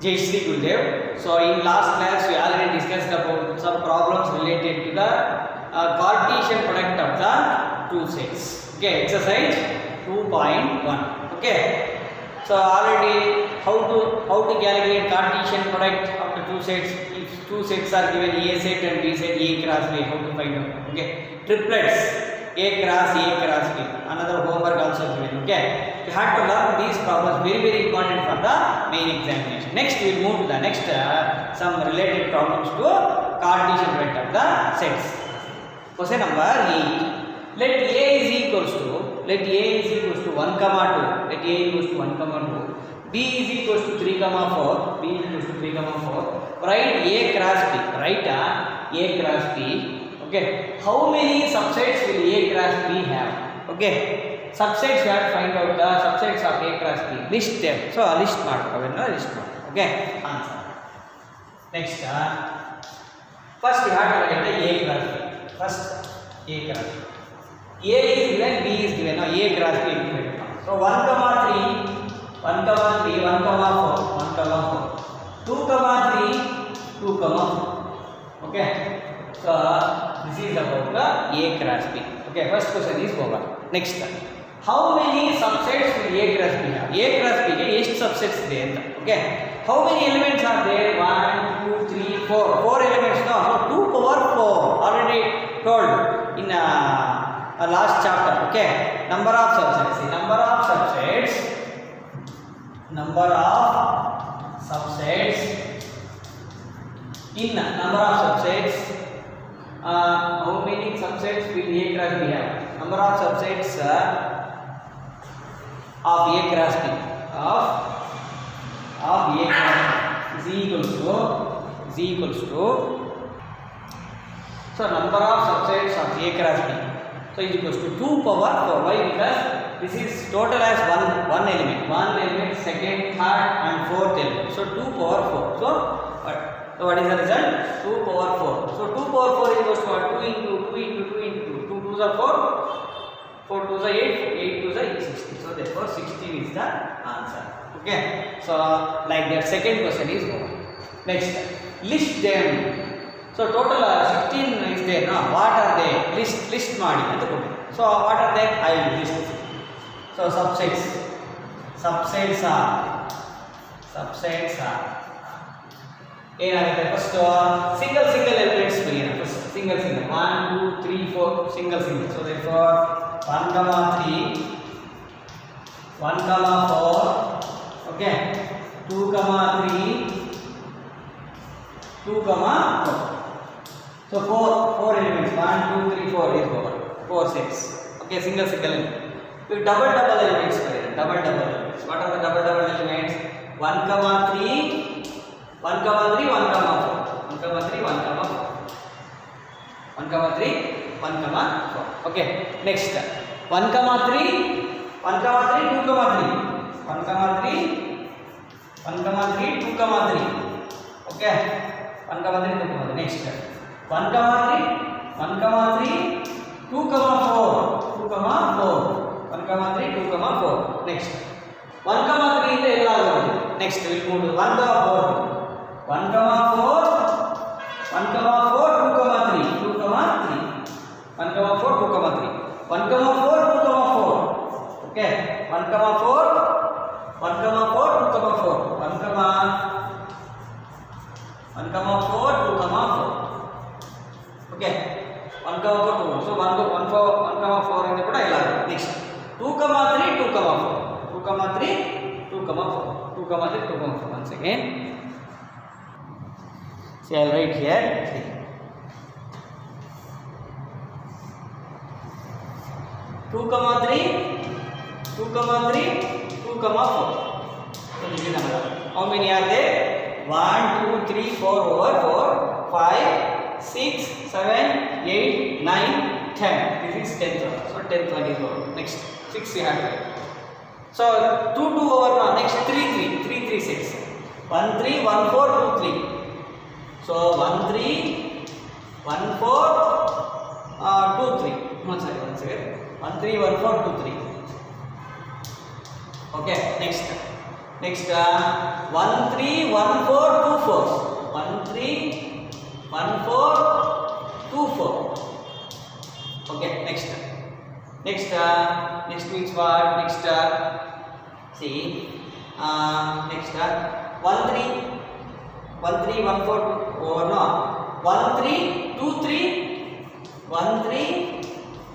Jai Shri Gurudev. So in last class we already discussed about some problems related to the Cartesian product of the two sets. Okay, exercise 2.1. Okay. So already how to calculate Cartesian product of the two sets. If two sets are given, A set and B set, A cross B, how to find out? Okay. Triplets, A cross B. Another homework also given. Okay. You have to learn these problems, very important for the main examination. Next we will move to the next some related problems to Cartesian product of the sets. Question number 8. Let A is equals to 1, 2. Let A equals to 1, 2. B is equals to 3, 4. Write A cross B. A cross B. Okay. How many subsets will A cross B have? Okay. Subsets you have to find out the subsets of A cross B. List them. So list list. Okay. Answer. Next. First you have to write the A cross B. First A cross B. A is given, B is given. Now A cross B is given. So 1, 3, 4. 2, 3, 2, 4. Okay. So this is about the A cross B. Okay. First question is over. Next. How many subsets will A cross B have? A cross B get ಎಷ್ಟು subsets ಇದೆ ಅಂತ. Okay. How many elements are there? 1, 2, 3, 4. 4 elements. No. So 2 power 4. Already told in last chapter. Okay. Number of subsets. See, number of subsets in number of subsets, how many subsets will A cross B have? Number of subsets of A cross B of A cross B is equals to so number of subsets of A cross B so is equals to 2 power 4. Why? Because this is total as one element, second, third and fourth element. So 2 power 4. So what is the result? 2 power 4. So 2 power 4 is equals to 2 into 2 into 2 into 2. 2 2s are 4, 4 2s are 8, 8 2s are 60. So therefore 16 is the answer. Okay. So like that second question is over. Next, list them. So total 16 is there. Now what are they? List ಮಾಡಿ ಅಂತ ಕೊಡಿ. So what are they? I will list. So subsets are ಏನಾಗುತ್ತೆ first single elements ಬರೆಯೋಣ first single 1 2 3 4 single so therefore 1 3 4 okay 2 3 4 so 4 elements 1 2 3 4 is over 4 sets okay single element with double elements double elements. What are the double elements? 1 3 1 3 1 4 okay next 1 3 2 3 1 3 2 3 okay 1 3 2 3 next 1 3 2 4 1 3 2 4 next 1 3 ಇಂದ ಎಲ್ಲ ಆಗುತ್ತೆ next we will move to 1 4 1 4 2 3 1 4 2 3 okay 1 4 2 4 1 4 2 okay 1 4 2 so 1 4 ಇಂದ ಕೂಡ ಎಲ್ಲ ಆಗುತ್ತೆ next 2 3 2 4 once again see I'll write here 2 3 4 so this is number how many are there 1 2 3 4 over 4 5 6 7 8 9 10 this is 10th one so 10th one is over next 6 we have to write so 2 over now next 3 6 1 3 1 4 2 3 so 1 3 1 4 2 3 once again 1 3 1 4 2 3 okay next Next 1 3 1 4 2 4. 1 3 1 4 2 4. Okay, next means what? Next see next 1 3 1 3 1 4 2 or no 1 3 2 3 1 3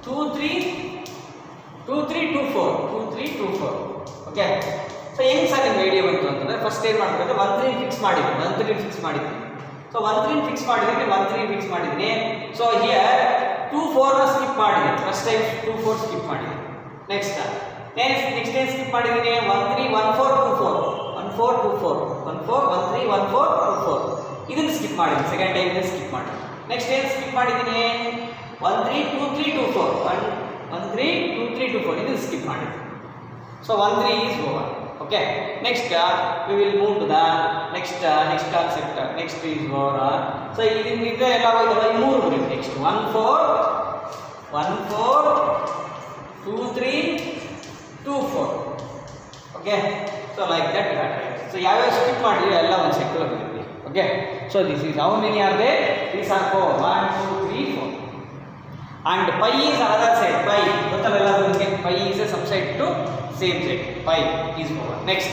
2 3 2 3 2 4 2 3 2 4. Okay, so ಹೆಂಗೆ sir ನಿಮ್ಗೆ idea ಬಂತು ಅಂತಂದ್ರೆ first ಏನು ಮಾಡಬೇಕು 1 3 fix ಮಾಡಿದ್ವಿ 1 3 fix ಮಾಡಿದ್ವಿ. So 1 3 fix ಮಾಡಿದ್ರೆ 1 3 fix ಮಾಡಿದ್ದೀನಿ. ಸೊ ಹಿಯರ್ 2 4 ನ ಸ್ಕಿಪ್ ಮಾಡಿದ್ದೀನಿ. ಫಸ್ಟ್ ಟೈಮ್ 2 4 ಸ್ಕಿಪ್ ಮಾಡಿದ್ದೀನಿ. ನೆಕ್ಸ್ಟ್ ಏನು ಸ್ಕಿಪ್ ಮಾಡಿದ್ದೀನಿ 1 3 1 4 2 4 1 4 2 4 1 4 1 3 1 4 2 4 ಇದನ್ನು ಸ್ಕಿಪ್ ಮಾಡಿದ್ದೀನಿ. ಸೆಕೆಂಡ್ ಟೈಮ್ ಇದನ್ನು ಸ್ಕಿಪ್ ಮಾಡಿ. ನೆಕ್ಸ್ಟ್ ಏನು ಸ್ಕಿಪ್ ಮಾಡಿದ್ದೀನಿ 1 3 2 3 2 4 1 3 2 3 2 4 ಇದನ್ನು ಸ್ಕಿಪ್ ಮಾಡಿದ್ದೀನಿ. So 1 3 is over. Okay, next we will move to the next concept. Next is over. So idinda ella hoydala ee mooru bari. Next 1 4 2 3 2 4. Okay, so like that we have tried. So yav skip madidre ella one cycle bari. Okay, so this is how many are there? These are 4 1 2 3 4. And pi is another side. Pi gottavella niಮಗೆ pi is a subside to same side. Pi is over. Next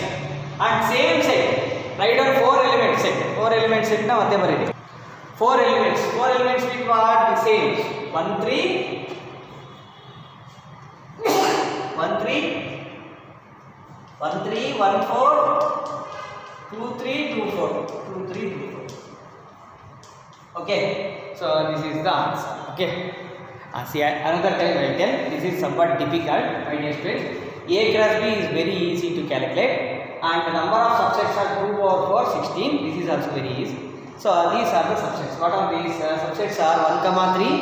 and same side write down 4 element set. 4 element set na ಮತ್ತೆ ಬರೆಯಿರಿ. 4 elements with what? The same 1 3 1 3 1 3 1 4 2 3 2 4 2 3 2 4. Okay, so this is the answer. Okay, see another time I will tell. This is somewhat difficult, my dear students. A cross B is very easy to calculate, and the number of subsets are 2 power 4 16. This is also very easy. So these are the subsets. What are these subsets? Are 1 comma 3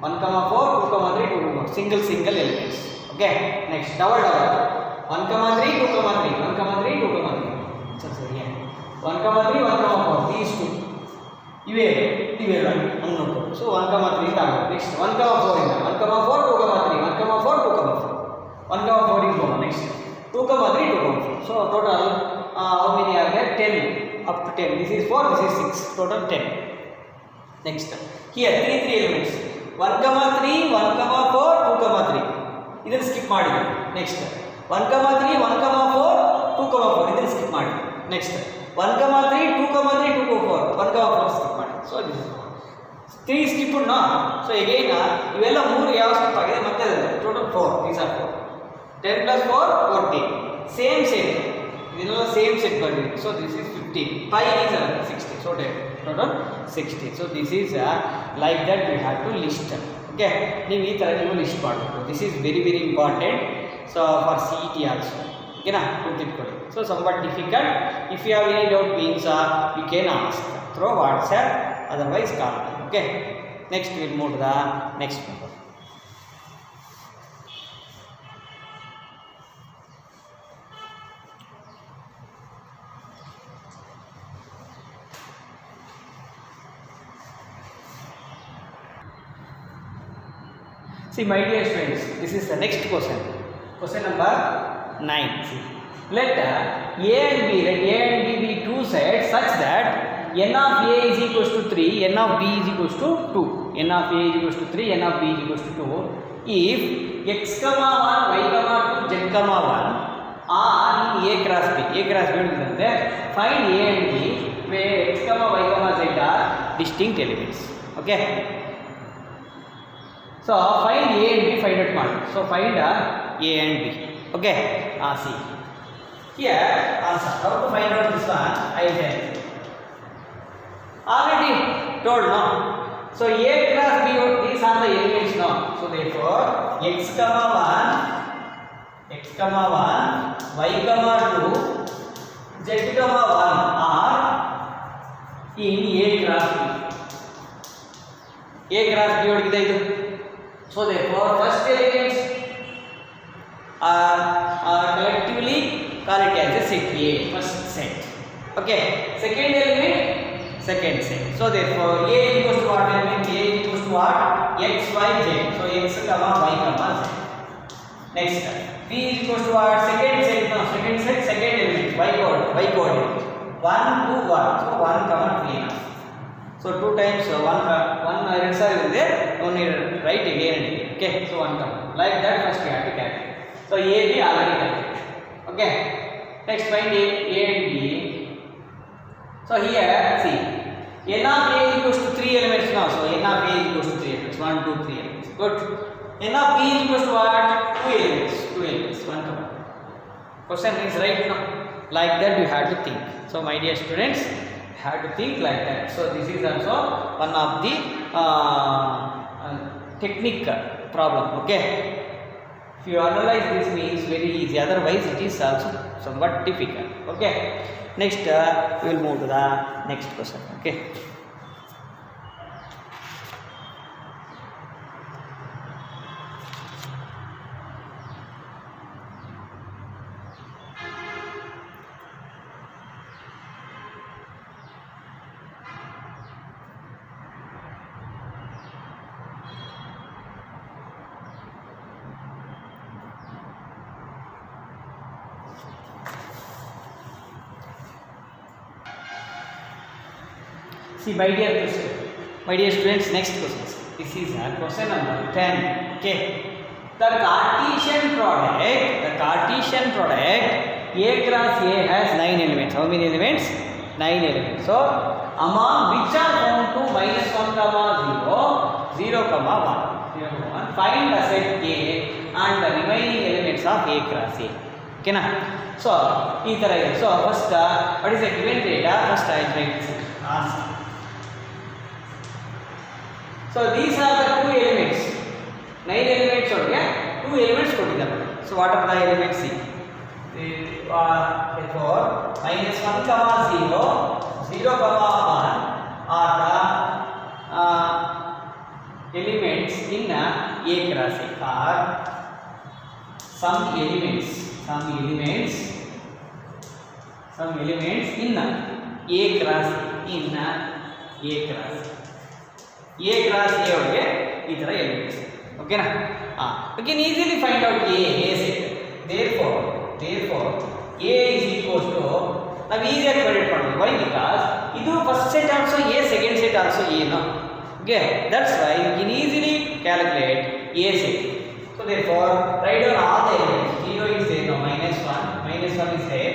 1 comma 4 2 comma 3 2 comma 4 single elements. Okay, next double 1 comma 3 2 comma 3 1 comma 3 2 comma 3. So yeah, 1 comma 3 1 comma 4 these two ಇವೆ ಅನ್ನೋದು. So 1 comma 3 ಇಂದ ಆಗುತ್ತೆ. Next 1 comma 4 ಇಂದ 1 comma 4 2 comma 3 1 comma 4 2 comma 4 1 comma 4 is over. Next 2 comma 3 2 comma 4. So total how many are there? 10 up to 10. This is 4, this is 6, total 10. Next here 3 elements 1 comma 3 1 comma 4 2 comma 3 ಇದನ್ನು skip ಮಾಡಿ. Next 1 comma 3 1 comma 4 2 comma 4 ಇದನ್ನು skip ಮಾಡಿ. Next 1 comma 3 2 comma 3 2 comma 4 1 comma 4 skip ಮಾಡಿ. So this is 3 skip na. So again ಇವೆಲ್ಲ ಮೂರು ಯಾವ skip ಆಗಿದೆ ಮತ್ತೆ total 4. These are 4. 10 plus 4 14. Same ಇದೆಲ್ಲ ಸೇಮ್ ಸೆಟ್ ಬಂದಿದೆ. So this is 15. Pi is 60. So total 60. So this is like that we have to list. Okay, ನೀವು ಈ ತರ ನೀವು ಲಿಸ್ಟ್ ಮಾಡಬೇಕು. This is very important. So for CET also. Okay na, ಗುರ್ತಿಟ್ಕೊಳ್ಳಿ. So somewhat difficult. If you have any doubt means you can ask through WhatsApp, otherwise call me. Okay, next we will move to the next one. See my dear friends, this is the next question. Question number 9. See, let A and B be two sides such that n of A is equals to 3, n of B is equals to 2. n of A is equals to 3, n of B is equals to 2. If x comma 1, y comma 2, z comma 1 are in A cross B. A cross B means find A and B where x comma y comma z are distinct elements. Okay. So find A and B, find out ಮಾಡಿ. So find A and B. Okay. See. Here answer. How to find out this one? I will tell you. Already told no. So A cross B, these are the elements now. So therefore x comma 1, y comma 2, z comma 1 are in A cross B. A cross B ಹೊರಗಿದೆ ಇದು. So therefore first elements are collectively call it as a set A, first set. Okay, second element, second set. So therefore A is equals to what element? A is equals to what? X, Y, Z. So x comma y comma z. Next, p is equals to what? Second set, no, second set, second element, y coordinate. 1, 2, 1. So 1, 3 enough. So 2 times 1 answer is there. Only write again and again. Okay. So 1 come. Like that first we have to calculate. So a b already calculated. Okay. Next find a and b. So here see n of a is equals to 3 elements now. So n of a is equals to 3 elements. 1, 2, 3 elements. Good. N of b is equals to what? 2 elements. 2 elements. 1 come. Question is right now. Like that you have to think. So my dear students, have to think like that. So this is also one of the technique problem. Okay. If you analyze this means very easy. Otherwise it is also somewhat difficult. Okay. Next we will move to the next question. Okay. See, my dear students, next question. This is question number 10. Okay. The Cartesian product A cross A has 9 elements. How many elements? 9 elements. So, among which are found to minus 1, 0, 0, 1. Find the set A and the remaining elements of A cross A. Okay, na? So, so first, what is the given data? First, I try to answer. So these are the 2 elements. 9 elements are there. 2 elements ಕೊಟ್ಟಿದ್ದಾರೆ. So what are the elements? Therefore minus 1, 0, 0, 1 are the elements in A cross A. Are some elements in A cross A. A cross A ಅವರಿಗೆ ಈ ತರ elements ಓಕೆನಾ we can easily find out A set. therefore A is equals to ನಾವು ಈಸಿಯಾಗಿ calculate ಮಾಡಬಹುದು. why? because ಇದು first set also A, second set also A no. Okay, that's why we can easily calculate A set. So therefore write down all the elements. 0 is there, no, minus 1 is there,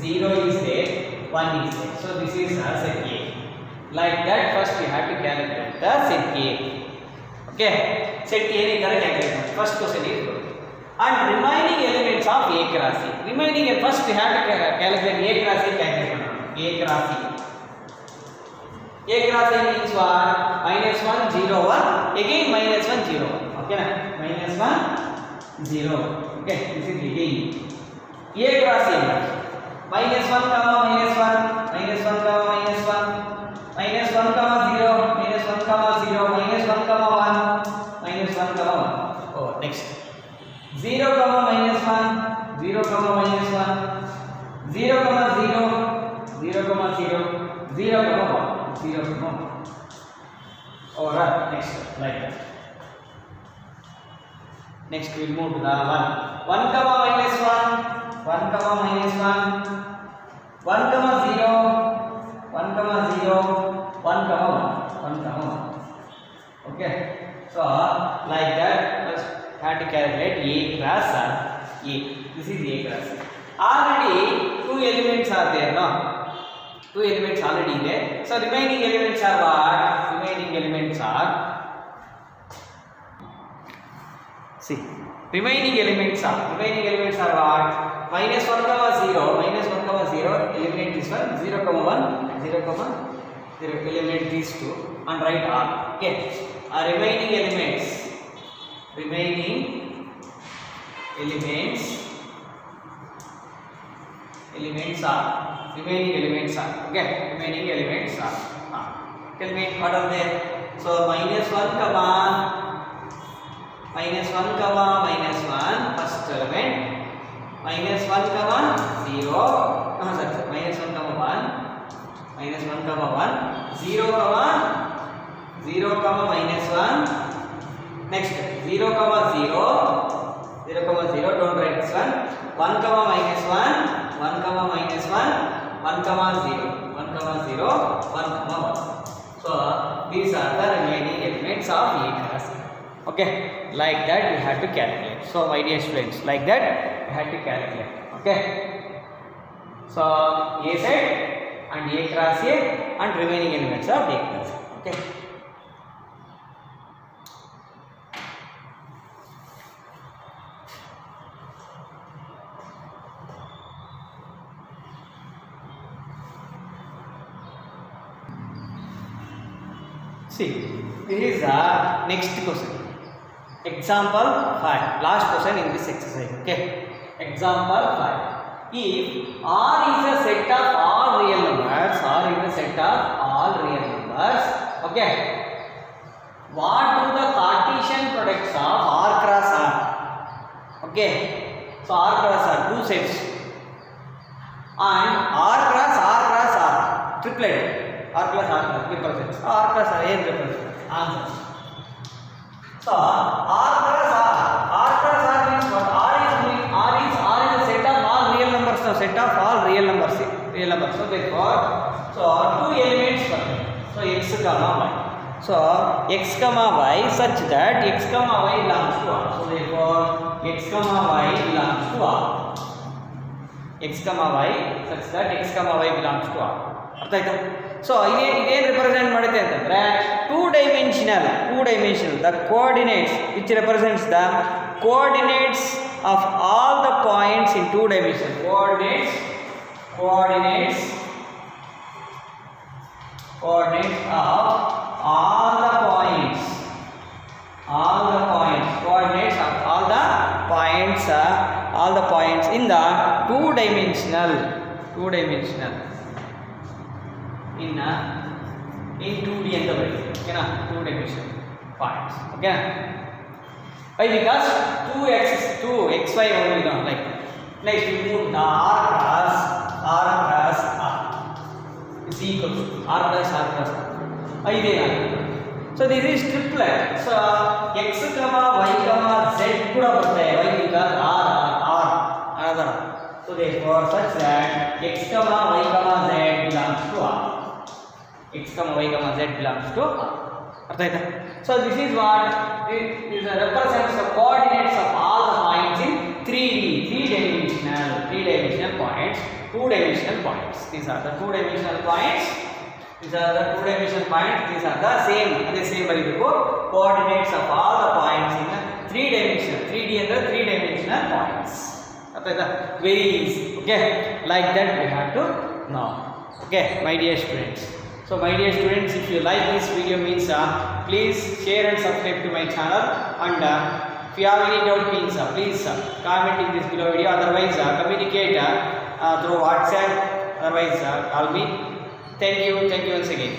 0 is there, 1 is there. So this is set A. Like that first we have to calculate the set A. Okay, set A ni kara calculate. First question is and remaining elements of A cross A. Remaining first we have to calculate A cross A. A cross A means what? minus 1, 0, 1. Again minus 1, 0, 1. Okay na? minus 1, 0. Okay, this is again A cross A. minus 1, minus 1, minus 1, minus 1. minus 1, 0, minus 1, 0, minus 1, 1, minus 1, 1. Oh, next. 0, minus 1, 0, minus 1, 0, 0, 0, 0, 0, 1. Alright, next, like that. Next we will move to the 1. 1, minus 1, 1, minus 1, 1, 0, 1, 0, 1, 1. Okay. So like that, first have to calculate A cross A. This is A cross A. Already 2 elements are there, no? 2 elements already there. So remaining elements are what? Remaining elements are what? minus 1, 0, eliminate this one, 0, 1, 0, 0, eliminate these 2 and write R. Okay. Remaining elements are remaining elements are tell me what are they? So minus 1, minus 1, first element, minus 1, 0, minus 1, 1, 0, 0, minus 1, next 0, 0, 0, 0, don't write this one. 1, minus 1, 1, minus 1, 1, 0, 1, 0, 1, 1. So these are the remaining elements of A class. Okay, like that we have to calculate. So my dear students, like that we have to calculate. Okay, so A set and A cross A and remaining elements of A class. Okay. See, this is the next question. Example 5. Last question in this exercise. Okay. Example 5. If R is a set of all real numbers, R is a set of all real numbers. Okay. What do the Cartesian products of R cross R? Okay. So R cross R, two sets. And R cross R, triplet. R plus R represents. R plus R n represents. Answer. So R plus R means what? R is a set of all real numbers. No, set of all real numbers. So therefore, so two elements for me. So x comma y. So x comma y such that x comma y belongs to R. So therefore, x comma y belongs to R. X comma y such that x comma y belongs to R. ಅರ್ಥ ಆಯ್ತಾ? So ಇದೇನು represent ಮಾಡುತ್ತೆ ಅಂತಂದರೆ two dimensional the coordinates which represents the coordinates of all the points in two dimension. Coordinates of all the points in the two dimensional in 2D and the way, okay na, 2 dimensional points, okay na. Why? Because 2xy only now, like next we move the r cross r is equal to r plus r. So this is triplet. So x comma y comma z kuda bartade. Why? Because r another. So therefore such that x comma y comma z belongs to r. X comma y comma z belongs to R. So this is what this represents the coordinates of all the points in 3D, three-dimensional points, two-dimensional points. These are the two-dimensional points. These are the same. Coordinates of all the points in the 3D and the three-dimensional points. Very easy. Okay, like that we have to know. Okay, my dear students. So my dear students, if you like this video means please share and subscribe to my channel, and if you have any doubt means please comment in this below video. Otherwise communicate through WhatsApp. Otherwise call me. Thank you once again.